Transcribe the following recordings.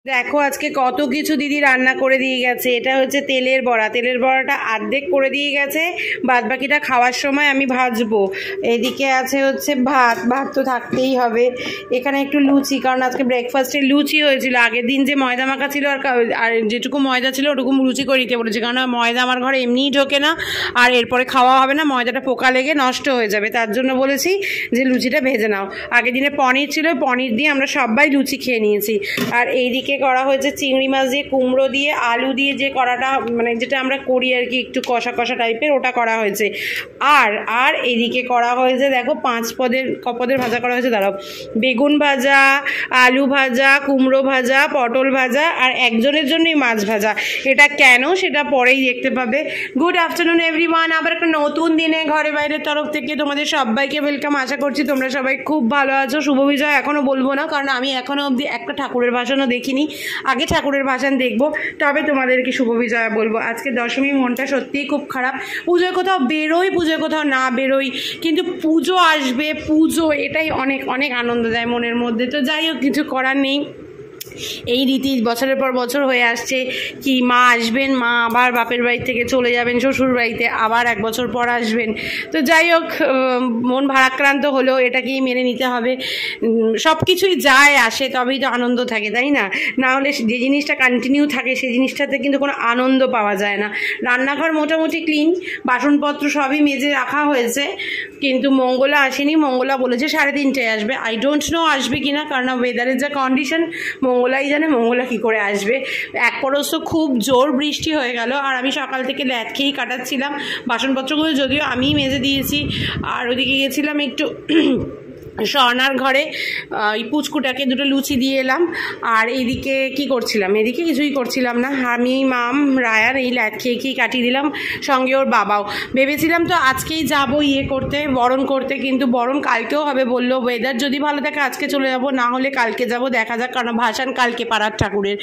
দেখো আজকে কত কিছু দিদি রান্না করে দিয়ে গেছে। এটা হচ্ছে তেলের বড়া, তেলের বড়াটা অর্ধেক করে দিয়ে গেছে, বাদ বাকিটা খাওয়ার সময় আমি ভাজবো। এদিকে আছে হচ্ছে ভাত, ভাত তো থাকতেই হবে। এখানে একটু লুচি, কারণ আজকে ব্রেকফাস্টে লুচি হয়েছিল। আগের দিন যে ময়দা মাখা ছিল আর যেটুকু ময়দা ছিল ওটুকু লুচি করে দিতে বলেছি, কারণ ময়দা আমার ঘরে এমনিই ঢোকে না, আর এরপরে খাওয়া হবে না, ময়দাটা পোকা লেগে নষ্ট হয়ে যাবে। তার জন্য বলেছি যে লুচিটা ভেজে নাও। আগের দিনে পনির ছিল, পনির দিয়ে আমরা সবাই লুচি খেয়ে নিয়েছি। আর এইদিকে করা হয়েছে চিংড়ি মাছ দিয়ে, কুমড়ো দিয়ে, আলু দিয়ে, যে করাটা মানে যেটা আমরা করি আর কি, একটু কষা কষা টাইপের, ওটা করা হয়েছে। আর আর এইদিকে করা হয়েছে দেখো 5 পদের ভাজা করা হয়েছে। দাঁড়াও, বেগুন ভাজা, আলু ভাজা, কুমড়ো ভাজা, পটল ভাজা, আর একজনের জন্যই মাছ ভাজা। এটা কেন সেটা পরেই দেখতে পাবে। গুড আফটারনুন এভরিওয়ান, আবার একটা নতুন দিনে ঘরে বাইরের তরফ থেকে তোমাদের সবাইকে ওয়েলকাম। আশা করছি তোমরা সবাই খুব ভালো আছো। শুভ বিজয় এখনও বলবো না, কারণ আমি এখনও অবধি একটা ঠাকুরের ভাষণও দেখিনি। আগে ঠাকুরের ভাষণ দেখবো, তবে তোমাদেরকে শুভ বিজয় বলবো। আজকে দশমী, মনটা সত্যিই খুব খারাপ। পুজোয় কোথাও বেরোই, পুজোয় কোথাও না বেরোই, কিন্তু পুজো আসবে, পুজো এটাই অনেক অনেক আনন্দ দেয় মনের মধ্যে। তো যাই হোক, কিছু করার নেই। এই রীতি বছরের পর বছর হয়ে আসছে কি, মা আসবেন, মা আবার বাপের বাড়ি থেকে চলে যাবেন শ্বশুর বাড়িতে, আবার 1 বছর পর আসবেন। তো যাই হোক, মন ভারাক্রান্ত হলেও এটাকেই মেনে নিতে হবে। সব কিছুই যায় আসে, তবেই তো আনন্দ থাকে, তাই না? না হলে যে জিনিসটা কন্টিনিউ থাকে সেই জিনিসটাতে কিন্তু কোনো আনন্দ পাওয়া যায় না। রান্নাঘর মোটামুটি ক্লিন, বাসনপত্র সবই মেজে রাখা হয়েছে, কিন্তু মঙ্গলা আসেনি। মঙ্গলা বলেছে 3:30টায় আসবে। আই ডোন্ট নো আসবে কিনা, কারণ ওয়েদারের যা কন্ডিশন, মঙ্গলাই জানে মঙ্গলা কী করে আসবে। এক পরশ তো খুব জোর বৃষ্টি হয়ে গেল, আর আমি সকাল থেকে ল্যাদ খেয়েই কাটাচ্ছিলাম। বাসনপত্রগুলো যদিও আমিই মেজে দিয়েছি। আর ওদিকে গেছিলাম একটু স্বর্ণার ঘরে, ওই পুচকুটাকে 2টো লুচি দিয়ে এলাম। আর এইদিকে কি করছিলাম? এদিকে কিছুই করছিলাম না, আমি, মাম, রায়ান এই ল্যাদ খেয়ে কাটিয়ে দিলাম, সঙ্গে ওর বাবাও। ভেবেছিলাম তো আজকেই যাবো করতে, বরণ করতে, কিন্তু বরণ কালকেও হবে বললো। ওয়েদার যদি ভালো থাকে আজকে চলে যাব, না হলে কালকে যাব, দেখা যাক, কারণ ভাসান কালকে পাড়ার ঠাকুরের।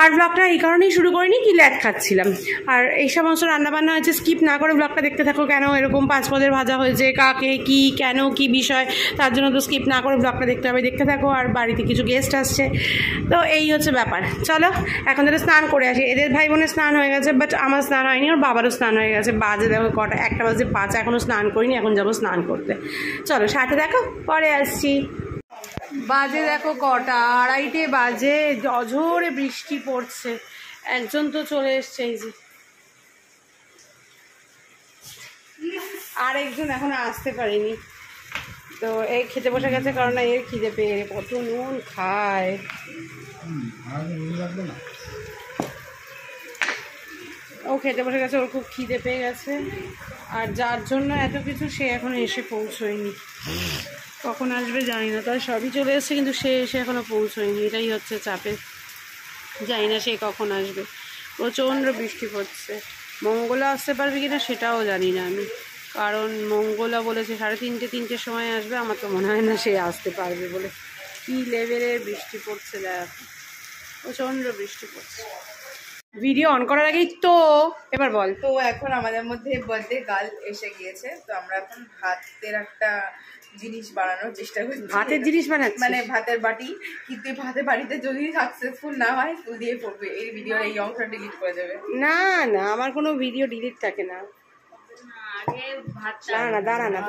আর ব্লগটা এই কারণেই শুরু করিনি কি, ল্যাদ খাচ্ছিলাম। আর এই সমস্ত রান্নাবান্না হয়েছে, স্কিপ না করে ব্লগটা দেখতে থাকো। কেন এরকম 5 পদের ভাজা হয়েছে, কাকে কি, কেন কি বিষয়, তার জন্য তো স্কিপ না করে ব্লগটা দেখতে হবে। দেখতে থাকো। আর বাড়িতে কিছু গেস্ট আসছে, তো এই হচ্ছে ব্যাপার। চলো এখন তাহলে স্নান করে আসি। এদের ভাই বোনের স্নান হয়ে গেছে, বাট আমার স্নান হয়নি, ওর বাবারও স্নান হয়ে গেছে। বাজে দেখো কটা, 1:05, এখনও স্নান করিনি, এখন যাবো স্নান করতে। চলো সাথে দেখো, পরে আসছি। বাজে দেখো কটা, 2:30 বাজে, অঝোরে বৃষ্টি পড়ছে। একজন তো চলে এসছে, এই যে, আর একজন এখনো আসতে পারেনি। তো এই খেতে বসে গেছে, কারণ এর খিদে পেয়ে, কত নুন খায়। ও খেতে বসে গেছে, ওর খুব খিদে পেয়ে গেছে। আর যার জন্য এত কিছু, সে এখনো এসে পৌঁছয়নি। কখন আসবে জানি না, তাই সবই চলে এসছে, কিন্তু সে এসে এখনো পৌঁছয়নি। এটাই হচ্ছে চাপের, জানি না সে কখন আসবে। প্রচণ্ড বৃষ্টি পড়ছে। মঙ্গলা আসতে পারবে কিনা সেটাও জানি না আমি, কারণ মঙ্গলা বলেছে 3:30-3টের সময় আসবে। আমার তো মনে হয় না সে আসতে পারবে বলে। কী লেভেলের বৃষ্টি পড়ছে দেখ, প্রচণ্ড বৃষ্টি পড়ছে। ভিডিও অন করার আগেই তো, এবার বল। তো এখন আমাদের মধ্যে বার্থডে গার্ল এসে গিয়েছে, তো আমরা এখন ভাতের একটা জিনিস বানানোর চেষ্টা করছি। ভাতের জিনিস বানাচ্ছি, মানে ভাতের বাটি। কিন্তু ভাতের বাড়িতে যদি সাকসেসফুল না হয়, ফুল দিয়ে পড়বে। এই ভিডিওর এই অংশটা ডিলিট করে দেবে। না না, আমার কোনো ভিডিও ডিলিট থাকে না। দাঁড়া না,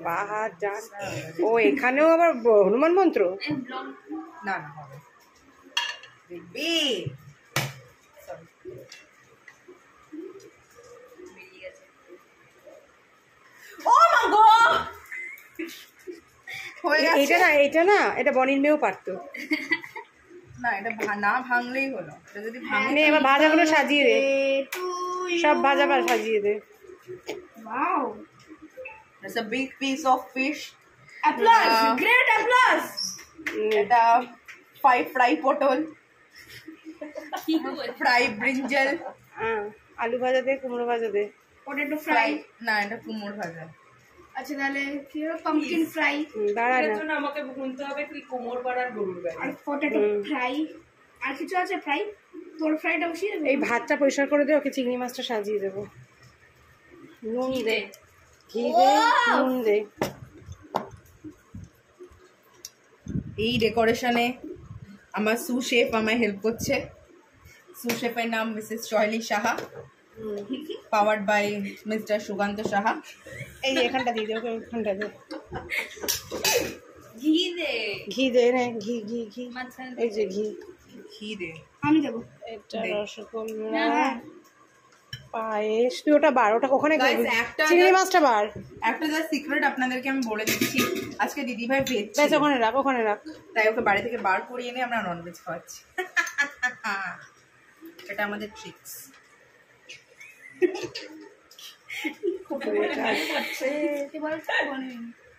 বাহার যান। ও এখানেও আবার হনুমান মন্ত্র? না না, হবে দেখবি। এটা না, এটা বনির মেয়েও পারতো না। এটা না ভাঙলেই হলো। এটা যদি ভাঙে, এবার ভাজাগুলো সাজিয়ে দে, সব ভাজা সাজিয়ে দে। Wow, that's a big piece of fish. Applause, great applause. এটা fry পটল, fry brinjal, আলু ভাজা দে, কুমড়ো ভাজা দে। Potato fry. না এটা কুমড়ো ভাজা। আচ্ছা তাহলে কি হবে? Pumpkin fry. দাঁড়া না, জন্য আমাকে গুনতে হবে কি কুমড়ো বড়া আর গরুর গাড়ি। আর পটেটো ফ্রাই। আর কিছু আছে ফ্রাই? তোর ফ্রাইটা বসিয়ে দেবে। এই ভাতটা পরিষ্কার করে দে, ওকে চিংড়ি মাছটা সাজিয়ে দেবো। নুন দে, ঘি দে, নুন দে। এই ডেকোরেশনে আমার সু শেফ আমায় হেল্প করছে। সু শেফের নাম Mrs Choyli Saha, powered by mister Sukanta Saha. এই যে এখানটা দিয়ে দে, ওখানটা দে, ঘি দে, ঘি দে রে, ঘি ঘি ঘি, এই যে ঘি, ঘি দে। আমি দেবো। এটা রসগোল্লা, পায়েস, তুই ওটা বার, ওটা ওখানে Guys, একটা- চিংড়ি মাছটা বার, একটা যা সিক্রেট আপনাদেরকে আমি বলে দিচ্ছি, আজকে দিদিভাই ভেজ ব্যাস ওখানে রাখ, ওখানে রাখ। তাই ওকে বাড়ি থেকে বার করিয়ে এনে আমরা ননভেজ খাওয়াচ্ছি। এটা আমাদের ট্রিক্স।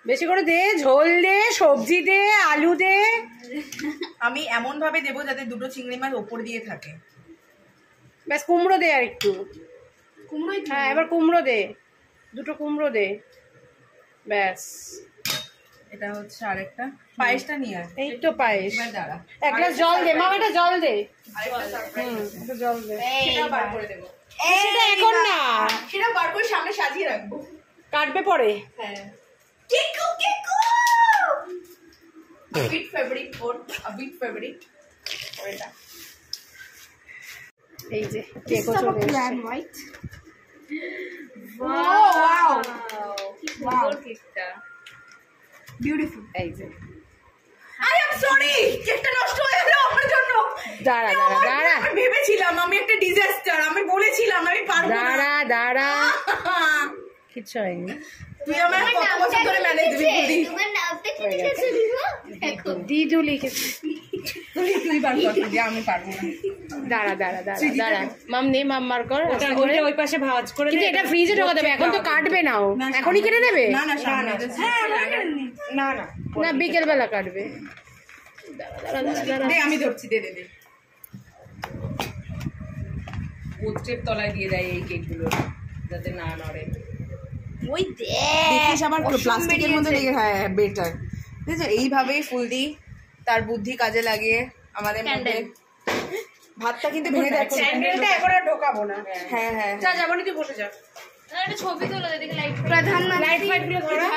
বেশি করে দে, ঝোল দে, সবজি দে, আলু দে। আমি এমন ভাবে দেবো যাতে দুটো চিংড়ি মাছ ওপর দিয়ে থাকে। ব্যাস কুমড়ো দে আর একটু, কুমড়োই তো। হ্যাঁ এবার কুমড়ো দে, দুটো কুমড়ো দে, ব্যাস। এটা হচ্ছে আরেকটা পায়েসটা নিয়ে আয়। এই তো পায়েস। এবার দাঁড়া, এক গ্লাস জল দে, মামা এটা জল দে, আরেকটা surprise আছে। এটা জল দে। সেটা বার করে দেবো, সেটা এখন না, সেটা বার করে সামনে সাজিয়ে রাখবো। কাটবে পরে। হ্যাঁ, কেকু কেকু বিট ফেভারিট ওর বিট ফেভারিট ওটা। এই যে কেকও চলে এসেছে। হোয়াইট। ওয়াও ওয়াও কেকটা বিউটিফুল। এই যে আই এম সরি, কেকটা নষ্ট হয়ে গেল আমার জন্য। দাঁড়া দাঁড়া দাঁড়া আমি ভেবেছিলাম আমি একটা ডিজাস্টার, আমি বলেছিলাম আমি পারবো না। দাঁড়া দাঁড়া, কিচ্ছু হয়নি। তুই আমার কত বছর ধরে ম্যানেজ দিবি বলি। তোমার নামটা কি লিখেছে দেখো? দিদু লিখেছে। তুই বার কর যে আমি পারবো না। দাঁড়া দাঁড়া দাঁড়া দাঁড়া, মাম নে, মাম মার কর ওই পাশে ভাঁজ করে। কিন্তু এটা ফ্রিজে ঢোকা দেবে, এখন তো কাটবে না, ও এখনই কেটে দেবে। না না সামনে না না না, বিকেল বেলা কাটবে। দাঁড়া দাঁড়া দাঁড়া দাঁড়া, দে আমি ধরছি, দে দে দে। পোস্টের তলায় দিয়ে দেয় এই কেকগুলো যাতে না নড়ে। ওই দেখ দেখিস আবার প্লাস্টিকের মধ্যে লেগে, হ্যাঁ বেটার। ঠিক আছে, এইভাবেই ফুল দিই, তার বুদ্ধি কাজে লাগিয়ে আমাদের মধ্যে। ভাতটা কিন্তু ভেঙে যাচ্ছে। স্যান্ডেলটা এখন আর ঢোকাবো না। হ্যাঁ হ্যাঁ যা যাবনি, তুই বসে যা। একটা ছবি তোলো দেখি লাইট প্রধানমন্ত্রী লাইট ফাইট গুলো ধরা।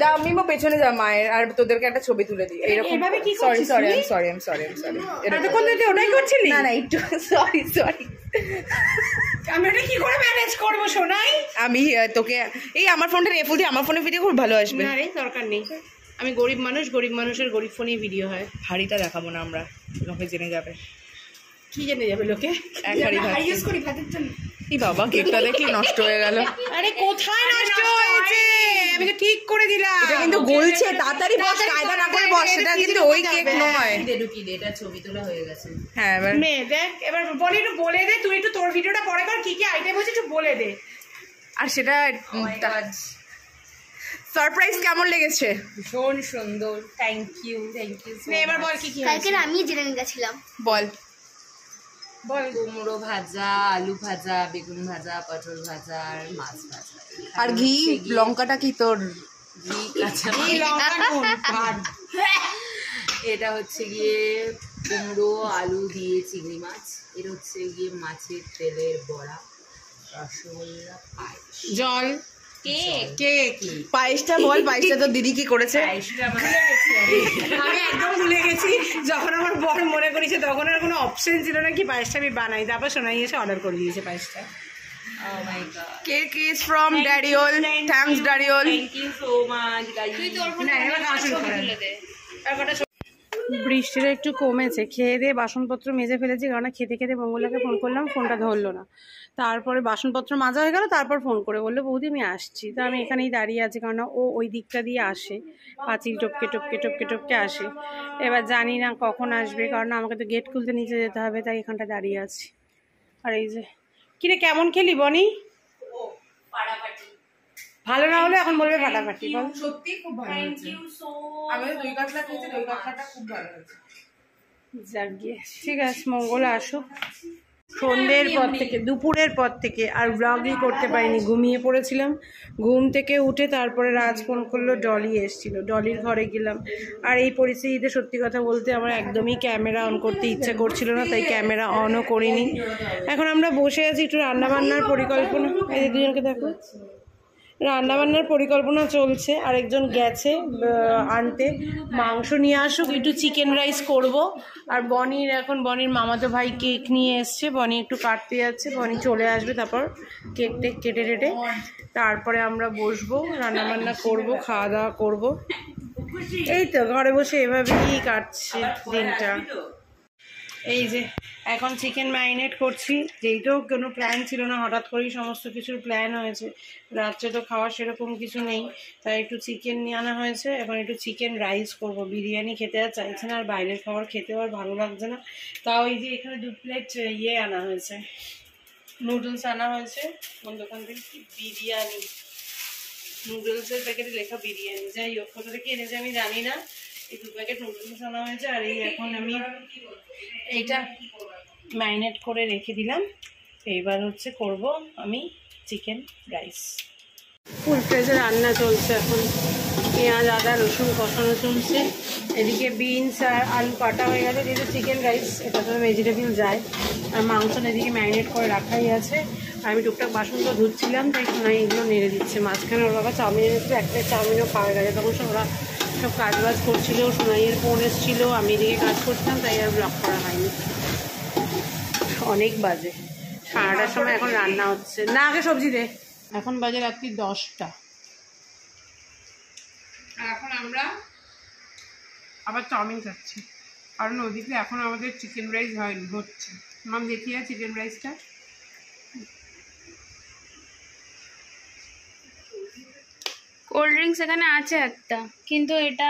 দা মিমো পেছনে যা মায়ের, আর তোদেরকে একটা ছবি তুলে দিই এরকম। এভাবে কি সরি করছিস সরি তুই? I am sorry I am sorry I am sorry. এতক্ষণ তুই ওটাই করছিলি? না না একটু সরি সরি। আমি এটা কি করে ম্যানেজ করবো শোনাই? আমি তোকে এই আমার ফোনটা রেফুল দিয়ে, আমার ফোনে ভিডিও খুব ভালো আসবে। না রে, দরকার নেই। আমি গরিব মানুষ, গরিব মানুষের গরিব ফোনেই ভিডিও হয়। হাড়িটা দেখাবো না আমরা, লোকে জেনে যাবে। কি জেনে যাবে লোকে? এক হাড়ি ভাত। ইউজ করি ভাতের জন্য। এই বাবা কেকটা দেখলি নষ্ট হয়ে গেল। আরে কোথায় নষ্ট হয়েছে? আমি তো ঠিক করে দিলাম। এটা কিন্তু গলছে, তাড়াতাড়ি বস, কায়দা না করে বস। এটা কিন্তু ওই কেক নয়। ঢুকি দে, এটা ছবি তোলা হয়ে গেছে। হ্যাঁ এবার নে দেখ, এবার বলি একটু বলে দে, তুই একটু তোর ভিডিওটা পরে কর, কি কি আইটেম হচ্ছে একটু বলে দে। আর সেটা সারপ্রাইজ কেমন লেগেছে? ভীষণ সুন্দর, থ্যাংক ইউ নে এবার বল কি কি কালকে আমি জেনে গেছিলাম। বল। বল। কুমড়ো ভাজা, আলু ভাজা, বেগুন ভাজা, পটল ভাজা আর মাছ ভাজা। আর ঘি লঙ্কাটা কি তোর? ঘি কাঁচা এই লঙ্কা নুন ভাত। এটা হচ্ছে গিয়ে কুমড়ো আলু দিয়ে চিংড়ি মাছ। এটা হচ্ছে গিয়ে মাছের তেলের বড়া, রসগোল্লা, পায়েস, জল, কেক। কেক। পায়েসটা বল, পায়েসটা তো দিদি কি করেছে? পায়েসটা আমার ভুলে গেছি আমি। আমি একদম ভুলে গেছি, যখন আমার বর মনে করেছে তখন আর কোনো অপশন ছিল না কি পায়েসটা আমি বানাই। তারপর সোনাই এসে অর্ডার করে দিয়েছে পায়েসটা। Oh my god. Cake is from ড্যাডিওল। থ্যাঙ্কস ড্যাডিওল। Thank you so much guys. না, এবার আসুন করেন। বৃষ্টিটা একটু কমেছে, খেয়ে দিয়ে বাসনপত্র মেজে ফেলেছি, কারণ খেতে খেতে মঙ্গলাকে ফোন করলাম, ফোনটা ধরলো না। তারপরে বাসনপত্র মাজা হয়ে গেল, তারপর ফোন করে বললো বৌদি আমি আসছি। তো আমি এখানেই দাঁড়িয়ে আছি, কারণ ও ওই দিকটা দিয়ে আসে, পাঁচিল টপকে টপকে টপকে টপকে আসে। এবার জানি না কখন আসবে, কারণ আমাকে তো গেট খুলতে নিচে যেতে হবে, তাই এখানটা দাঁড়িয়ে আছি। আর এই যে কিরে কেমন খেলি বনি? ভালো না হলে এখন বলবে ফাটাফাটি। বল। সত্যি খুব ভালো হয়েছে। আমি দই কাতলা খেয়েছি, দই কাতলাটা খুব ভালো হয়েছে। যাক গিয়ে ঠিক আছে, মঙ্গলা আসুক। সন্ধ্যের পর থেকে, দুপুরের পর থেকে আর ব্লগই করতে পারিনি, ঘুমিয়ে পড়েছিলাম। ঘুম থেকে উঠে তারপরে রাজ ফোন করলো, ডলি এসেছিল, ডলির ঘরে গেলাম। আর এই পরিস্থিতিতে সত্যি কথা বলতে আমার একদমই ক্যামেরা অন করতে ইচ্ছে করছিল না, তাই ক্যামেরা অনও করিনি। এখন আমরা বসে আছি, একটু রান্নাবান্নার পরিকল্পনা। এই যে দুজনকে দেখো, রান্নাবান্নার পরিকল্পনা চলছে, আরেকজন গেছে আনতে, মাংস নিয়ে আসুক, একটু চিকেন রাইস করব। আর বনির মামাতো ভাই কেক নিয়ে এসছে, বনি একটু কাটতে যাচ্ছে, বনি চলে আসবে, তারপর কেক টেক কেটে টেটে তারপরে আমরা বসবো, রান্নাবান্না করব, খাওয়া দাওয়া করব। এই তো ঘরে বসে এভাবেই কাটছে দিনটা। এই যে এখন চিকেন ম্যারিনেট করছি, যেইটাও কোনো প্ল্যান ছিল না, হঠাৎ করেই সমস্ত কিছুর প্ল্যান হয়েছে। রাত্রে তো খাওয়ার সেরকম কিছু নেই, তাই একটু চিকেন নিয়ে আনা হয়েছে। এখন একটু চিকেন রাইস করব, বিরিয়ানি খেতে আর চাইছে না, আর বাইরের খাবার খেতেও আর ভালো লাগছে না। তাও এই যে এখানে 2 প্লেট আনা হয়েছে, নুডলস আনা হয়েছে কোন দোকান থেকে, বিরিয়ানি, নুডলসের প্যাকেটে লেখা বিরিয়ানি, যাই হোক কোথা থেকে এনেছে আমি জানি না। এই 2 প্যাকেট নুডলস আনা হয়েছে। আর এই এখন আমি এইটা ম্যারিনেট করে রেখে দিলাম। এইবার হচ্ছে করব আমি চিকেন রাইস। ফুল ফ্লেজে রান্না চলছে এখন, পেঁয়াজ আদা রসুন কষানো চলছে। এদিকে বিনস আর আলু কাটা হয়ে গেছে, যেহেতু চিকেন রাইস এটা তো ভেজিটেবল যায়। আর মাংসটা এদিকে ম্যারিনেট করে রাখাই আছে। আর আমি টুকটাক বাসনগুলো ধুচ্ছিলাম, তাই সোনাই এগুলো নেড়ে দিচ্ছে। মাঝখানে ওর বাবা চাউমিন এনেছিল, একটা চাউমিনও খাওয়া গেছে। তখন ওরা সব কাজবাজ করছিল, সোনাইয়ের ফোন এসেছিলো, আমি এদিকে কাজ করছিলাম, তাই আর ব্লগ করা হয়নি। অনেক বাজে 9:30টার সময় এখন রান্না হচ্ছে না, আগে সবজি দে। এখন বাজে রাত্রি 10টা। আর এখন আমরা আবার চাউমিন খাচ্ছি, কারণ ওদিকে এখন আমাদের চিকেন রাইস হয়নি, হচ্ছে। মাম দেখিয়ে চিকেন রাইসটা। কোল্ড ড্রিঙ্কস এখানে আছে একটা, কিন্তু এটা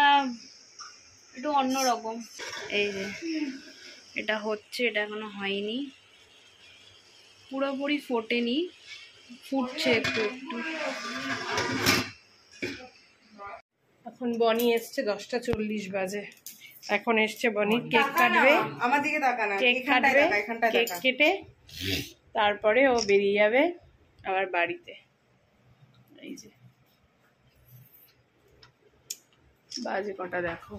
একটু অন্যরকম। এই যে এটা হচ্ছে, এটা এখনো হয়নি, পুরোপুরি ফোটেনি, ফুটছে একটু একটু। এখন বনি এসছে, 10:40 বাজে। এখন এসছে বনি, কেক কাটবে, আমার দিকে তাকা না, কেক কাটবে, কেক কেটে তারপরে ও বেরিয়ে যাবে আবার বাড়িতে। এই যে বাজে কটা দেখো,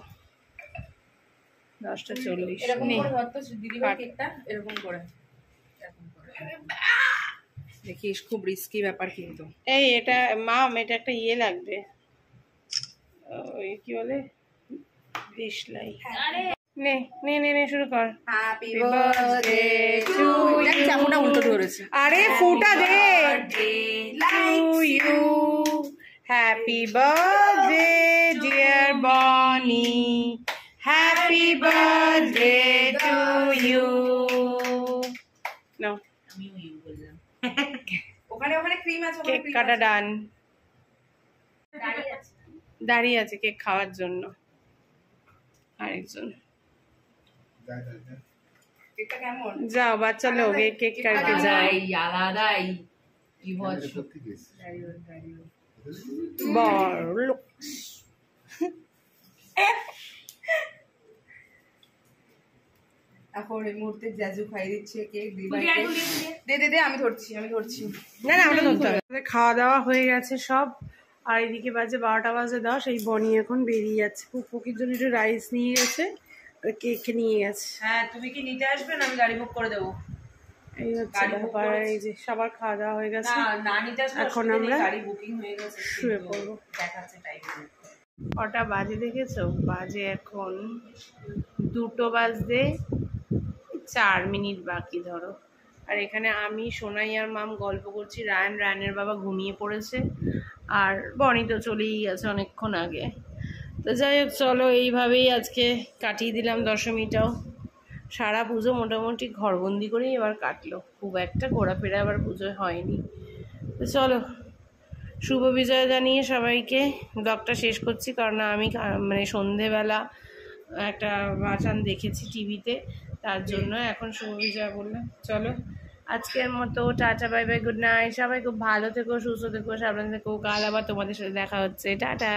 10:40। এরকম করে ধরতো দিদিভাই কেকটা, এরকম করে দেখিস, খুব রিস্কি ব্যাপার কিন্তু। এই এটা মাম, এটা একটা লাগবে, ওই কি বলে, দেশলাই। নে নে নে নে শুরু কর। Happy birthday to you. চামড়া উল্টো ধরেছে। আরে ফুটা দে। To you, happy birthday dear Boni, happy birthday to you. নাও, আমিও ইউ বললাম। ওখানে ওখানে ক্রিম আছে, কেক কাটা ডান। দাঁড়িয়ে আছে কেক খাওয়ার জন্য আরেকজন। কেকটা কেমন? যাও বাচ্চা লোক, কেক কাটতে যাও। আলাদাই বড় এখন এই মুহূর্তে জাজু খাই দিচ্ছে কেক দিদিভাইকে। দে দে দে, আমি ধরছি। না না, আমরা ধরতে হবে। খাওয়া দাওয়া হয়ে গেছে সব, আর এদিকে বাজে 12টা বাজে 10। এই বনি এখন বেরিয়ে যাচ্ছে, পুকির জন্য একটু রাইস নিয়ে গেছে, কেক নিয়ে গেছে। হ্যাঁ, তুমি কি নিতে আসবে না আমি গাড়ি বুক করে দেবো? এই হচ্ছে ব্যাপার। এই যে সবার খাওয়া দাওয়া হয়ে গেছে, না নিতে আসলে এখন আমরা গাড়ি বুকিং হয়ে গেছে, শুয়ে পড়বো। দেখাচ্ছে টাইম। কটা বাজে দেখেছো? বাজে এখন 2টো বাজতে 4 মিনিট বাকি ধরো। আর এখানে আমি, সোনাই আর মাম গল্প করছি। রায়ানের বাবা ঘুমিয়ে পড়েছে, আর বনি তো চলেই গেছে অনেকক্ষণ আগে। তো যাই হোক, চলো এইভাবেই আজকে কাটিয়ে দিলাম দশমীটাও। সারা পুজো মোটামুটি ঘরবন্দি করেই এবার কাটলো, খুব একটা ঘোরাফেরা আবার পুজোয় হয়নি। তো চলো, শুভ বিজয় জানিয়ে সবাইকে ব্লগটা শেষ করছি, কারণ আমি মানে সন্ধেবেলা একটা বাচান দেখেছি টিভিতে, তার জন্য এখন শুভ বিজয় বললাম। চলো আজকের মতো tata, bye bye, good night. সবাই খুব ভালো থেকো, সুস্থ থেকো, সাবধানে থেকো। কাল আবার তোমাদের সাথে দেখা হচ্ছে। টাটা।